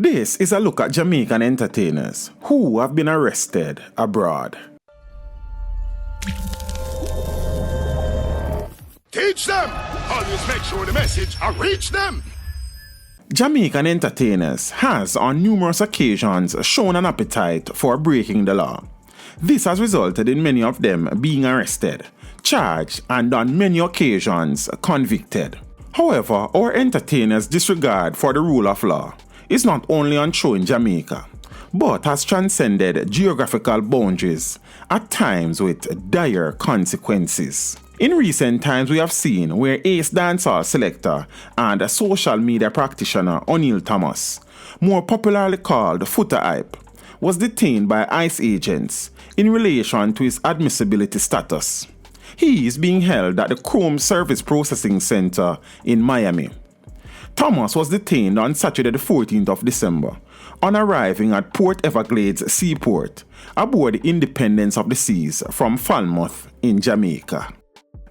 This is a look at Jamaican entertainers who have been arrested abroad. Teach them! Always make sure the message reach them! Jamaican entertainers has on numerous occasions shown an appetite for breaking the law. This has resulted in many of them being arrested, charged, and on many occasions convicted. However, our entertainers' disregard for the rule of law is not only on show in Jamaica, but has transcended geographical boundaries, at times with dire consequences. In recent times, we have seen where ace dancehall selector and social media practitioner O'Neil Thomas, more popularly called Footer Hype, was detained by ICE agents in relation to his admissibility status. He is being held at the Chrome Service Processing Center in Miami. Thomas was detained on Saturday the 14th of December on arriving at Port Everglades Seaport aboard the Independence of the Seas from Falmouth in Jamaica.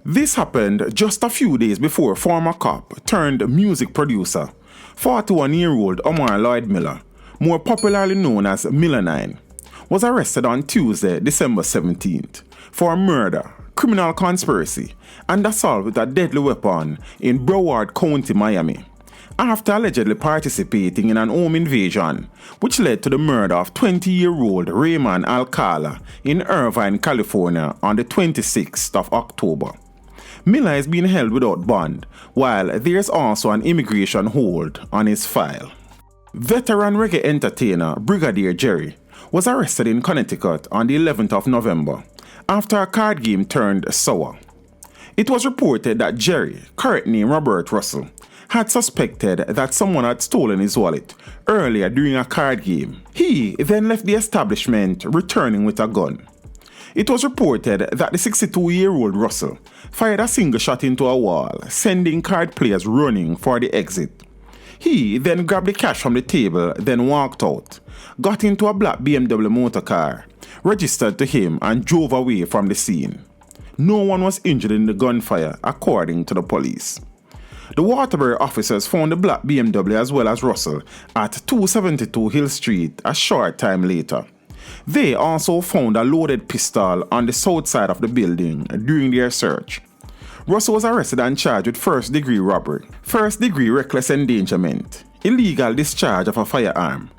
This happened just a few days before former cop turned music producer, 41-year-old Omar Lloyd Miller, more popularly known as Miller 9, was arrested on Tuesday, December 17th for murder, criminal conspiracy, and assault with a deadly weapon in Broward County, Miami, after allegedly participating in an home invasion which led to the murder of 20-year-old Raymond Alcala in Irvine, California on the 26th of October. Miller is being held without bond, while there is also an immigration hold on his file. Veteran reggae entertainer Brigadier Jerry was arrested in Connecticut on the 11th of November after a card game turned sour. It was reported that Jerry, current name Robert Russell, had suspected that someone had stolen his wallet earlier during a card game. He then left the establishment, returning with a gun. It was reported that the 62-year-old Russell fired a single shot into a wall, sending card players running for the exit. He then grabbed the cash from the table, then walked out, got into a black BMW motor car, registered to him, and drove away from the scene. No one was injured in the gunfire, according to the police. The Waterbury officers found the black BMW as well as Russell at 272 Hill Street a short time later. They also found a loaded pistol on the south side of the building during their search. Russell was arrested and charged with first-degree robbery, first-degree reckless endangerment, illegal discharge of a firearm,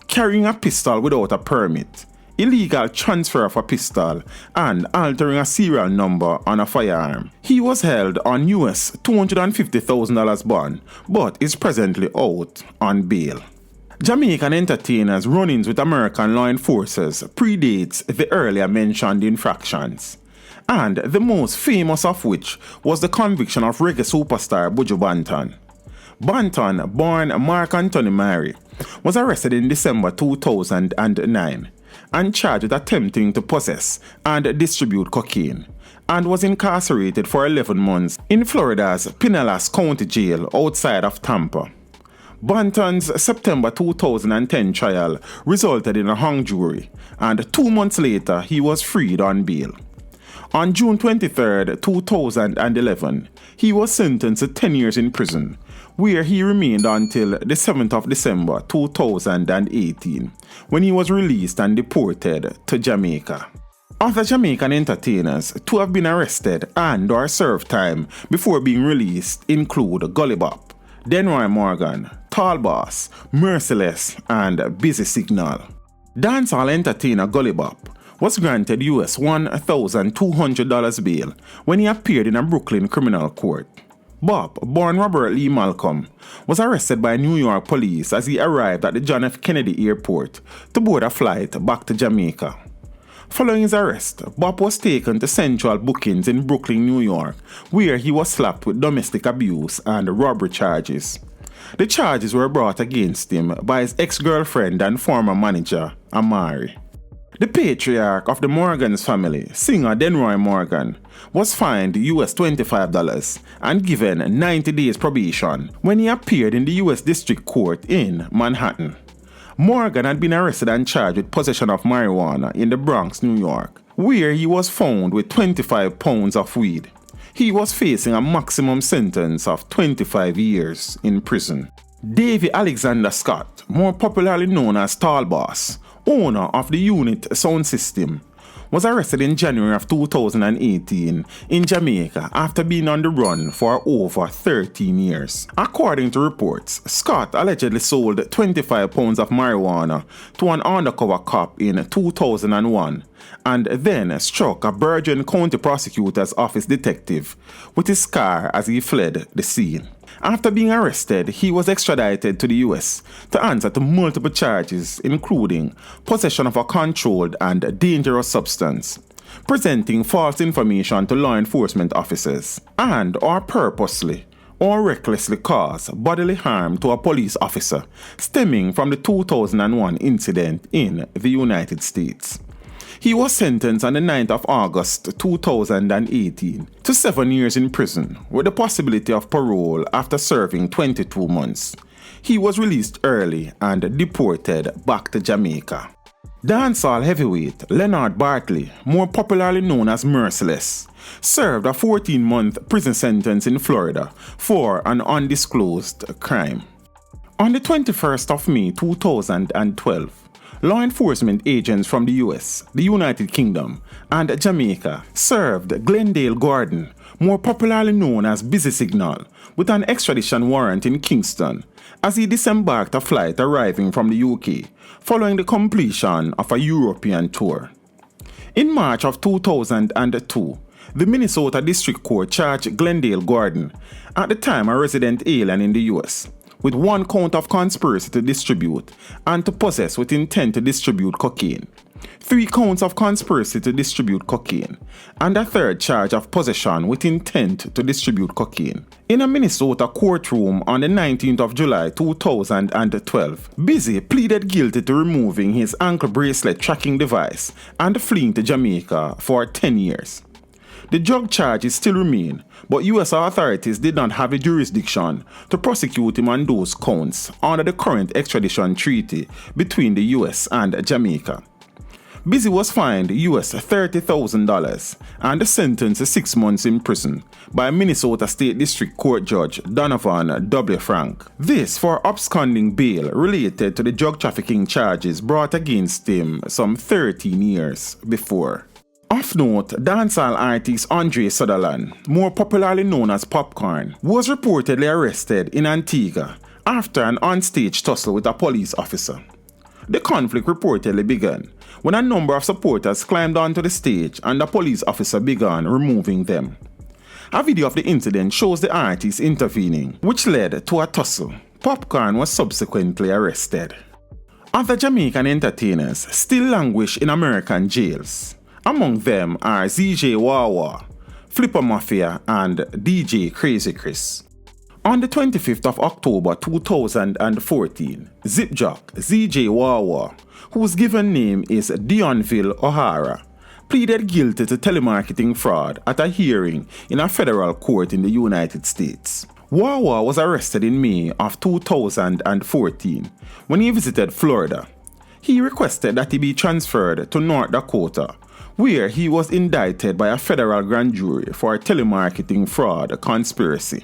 carrying a pistol without a permit, illegal transfer of a pistol, and altering a serial number on a firearm. He was held on US $250,000 bond, but is presently out on bail. Jamaican entertainers' run-ins with American law enforcers predates the earlier mentioned infractions, and the most famous of which was the conviction of reggae superstar Buju Banton. Banton, born Mark Anthony Mary, was arrested in December 2009 and charged with attempting to possess and distribute cocaine, and was incarcerated for 11 months in Florida's Pinellas County Jail outside of Tampa. Banton's September 2010 trial resulted in a hung jury, and 2 months later he was freed on bail. On June 23, 2011, he was sentenced to 10 years in prison, where he remained until the 7th of December 2018, when he was released and deported to Jamaica. Other Jamaican entertainers to have been arrested and or served time before being released include Gully Bop, Denroy Morgan, Tall Boss, Merciless, and Busy Signal. Dancehall entertainer Gully Bop was granted US $1,200 bail when he appeared in a Brooklyn criminal court. Bop, born Robert Lee Malcolm, was arrested by New York police as he arrived at the John F. Kennedy Airport to board a flight back to Jamaica. Following his arrest, Bop was taken to Central Bookings in Brooklyn, New York, where he was slapped with domestic abuse and robbery charges. The charges were brought against him by his ex-girlfriend and former manager, Amari. The patriarch of the Morgan's family, singer Denroy Morgan, was fined US $25 and given 90 days probation when he appeared in the US District Court in Manhattan. Morgan had been arrested and charged with possession of marijuana in the Bronx, New York, where he was found with 25 pounds of weed. He was facing a maximum sentence of 25 years in prison. Davy Alexander Scott, more popularly known as Tall Boss, owner of the Unit sound system, was arrested in January of 2018 in Jamaica after being on the run for over 13 years. According to reports, Scott allegedly sold 25 pounds of marijuana to an undercover cop in 2001 and then struck a Bergen County Prosecutor's Office detective with his car as he fled the scene. After being arrested, he was extradited to the US to answer to multiple charges, including possession of a controlled and dangerous substance, presenting false information to law enforcement officers, and or purposely or recklessly cause bodily harm to a police officer stemming from the 2001 incident in the United States. He was sentenced on the 9th of August 2018 to 7 years in prison with the possibility of parole after serving 22 months. He was released early and deported back to Jamaica. Dancehall heavyweight Leonard Bartley, more popularly known as Merciless, served a 14-month prison sentence in Florida for an undisclosed crime. On the 21st of May 2012, law enforcement agents from the US, the United Kingdom, and Jamaica served Glendale Gordon, more popularly known as Busy Signal, with an extradition warrant in Kingston as he disembarked a flight arriving from the UK following the completion of a European tour. In March of 2002, the Minnesota District Court charged Glendale Gordon, at the time a resident alien in the US, with 1 count of conspiracy to distribute and to possess with intent to distribute cocaine, 3 counts of conspiracy to distribute cocaine, and a 3rd charge of possession with intent to distribute cocaine. In a Minnesota courtroom on the 19th of July 2012, Busy pleaded guilty to removing his ankle bracelet tracking device and fleeing to Jamaica for 10 years. The drug charges still remain, but US authorities did not have the jurisdiction to prosecute him on those counts under the current extradition treaty between the US and Jamaica. Busy was fined US $30,000 and sentenced to 6 months in prison by Minnesota State District Court Judge Donovan W. Frank. This for absconding bail related to the drug trafficking charges brought against him some 13 years before. Of note, dancehall artist Andre Sutherland, more popularly known as Popcorn, was reportedly arrested in Antigua after an onstage tussle with a police officer. The conflict reportedly began when a number of supporters climbed onto the stage and the police officer began removing them. A video of the incident shows the artist intervening, which led to a tussle. Popcorn was subsequently arrested. Other Jamaican entertainers still languish in American jails. Among them are ZJ Wawa, Flipper Mafia, and DJ Crazy Chris. On the 25th of October 2014, Zipjock ZJ Wawa, whose given name is Dionville O'Hara, pleaded guilty to telemarketing fraud at a hearing in a federal court in the United States. Wawa was arrested in May of 2014 when he visited Florida. He requested that he be transferred to North Dakota, where he was indicted by a federal grand jury for a telemarketing fraud conspiracy.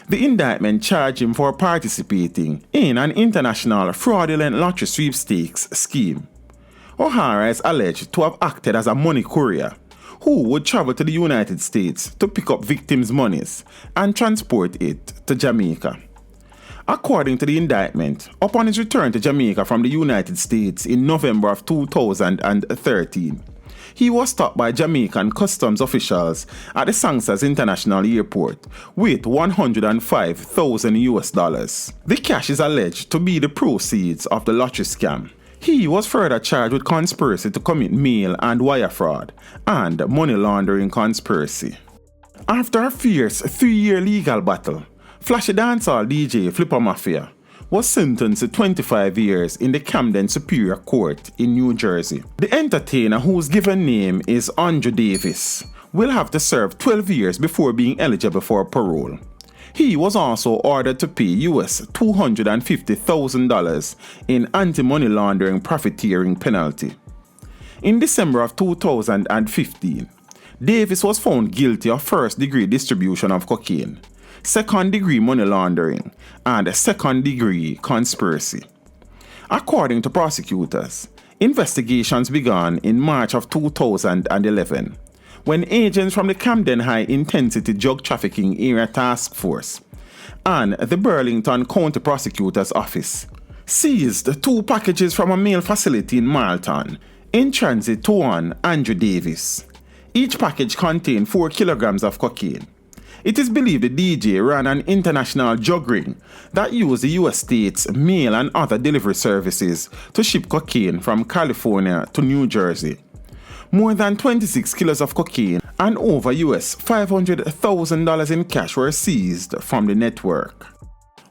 The indictment charged him for participating in an international fraudulent lottery sweepstakes scheme. O'Hara is alleged to have acted as a money courier who would travel to the United States to pick up victims' monies and transport it to Jamaica. According to the indictment, upon his return to Jamaica from the United States in November of 2013, he was stopped by Jamaican customs officials at the Sangsas International Airport with $105,000. The cash is alleged to be the proceeds of the lottery scam. He was further charged with conspiracy to commit mail and wire fraud and money laundering conspiracy. After a fierce 3-year legal battle, flashy dancehall DJ Flipper Mafia was sentenced to 25 years in the Camden Superior Court in New Jersey. The entertainer, whose given name is Andrew Davis, will have to serve 12 years before being eligible for parole. He was also ordered to pay US $250,000 in anti-money laundering profiteering penalty. In December of 2015, Davis was found guilty of first-degree distribution of cocaine, second-degree money laundering, and second-degree conspiracy. According to prosecutors, investigations began in March of 2011 when agents from the Camden High Intensity Drug Trafficking Area Task Force and the Burlington County Prosecutor's Office seized 2 packages from a mail facility in Marlton in transit to one Andrew Davis. Each package contained 4 kilograms of cocaine. It is believed the DJ ran an international drug ring that used the US state's mail and other delivery services to ship cocaine from California to New Jersey. More than 26 kilos of cocaine and over US $500,000 in cash were seized from the network.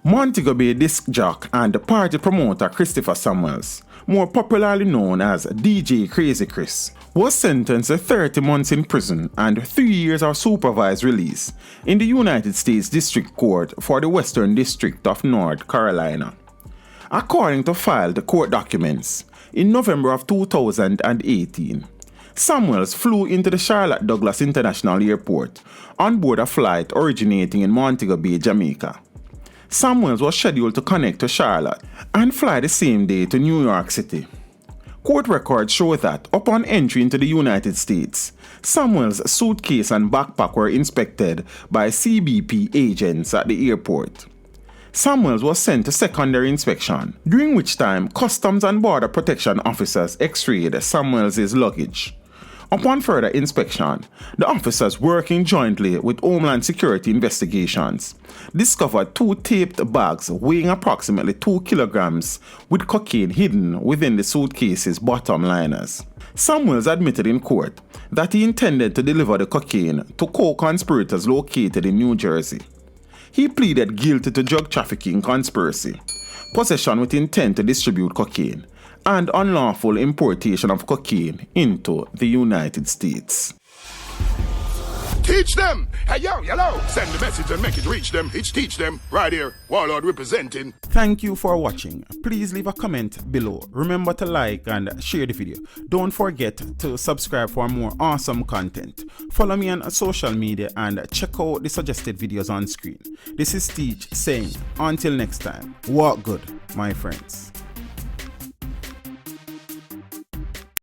Montego Bay disc jock and party promoter Christopher Samuels, more popularly known as DJ Crazy Chris, was sentenced to 30 months in prison and 3 years of supervised release in the United States District Court for the Western District of North Carolina. According to filed court documents, in November of 2018, Samuels flew into the Charlotte Douglas International Airport on board a flight originating in Montego Bay, Jamaica. Samuels was scheduled to connect to Charlotte and fly the same day to New York City. Court records show that upon entry into the United States, Samuels' suitcase and backpack were inspected by CBP agents at the airport. Samuels was sent to secondary inspection, during which time Customs and Border Protection officers x-rayed Samuels' luggage. Upon further inspection, the officers working jointly with Homeland Security Investigations discovered 2 taped bags weighing approximately 2 kilograms with cocaine hidden within the suitcase's bottom liners. Samuels admitted in court that he intended to deliver the cocaine to co-conspirators located in New Jersey. He pleaded guilty to drug trafficking conspiracy, possession with intent to distribute cocaine, and unlawful importation of cocaine into the United States. Teach them! Hey, yo, hello! Send the message and make it reach them. It's teach them. Right here, Warlord representing. Thank you for watching. Please leave a comment below. Remember to like and share the video. Don't forget to subscribe for more awesome content. Follow me on social media and check out the suggested videos on screen. This is Teach saying, until next time, walk good, my friends.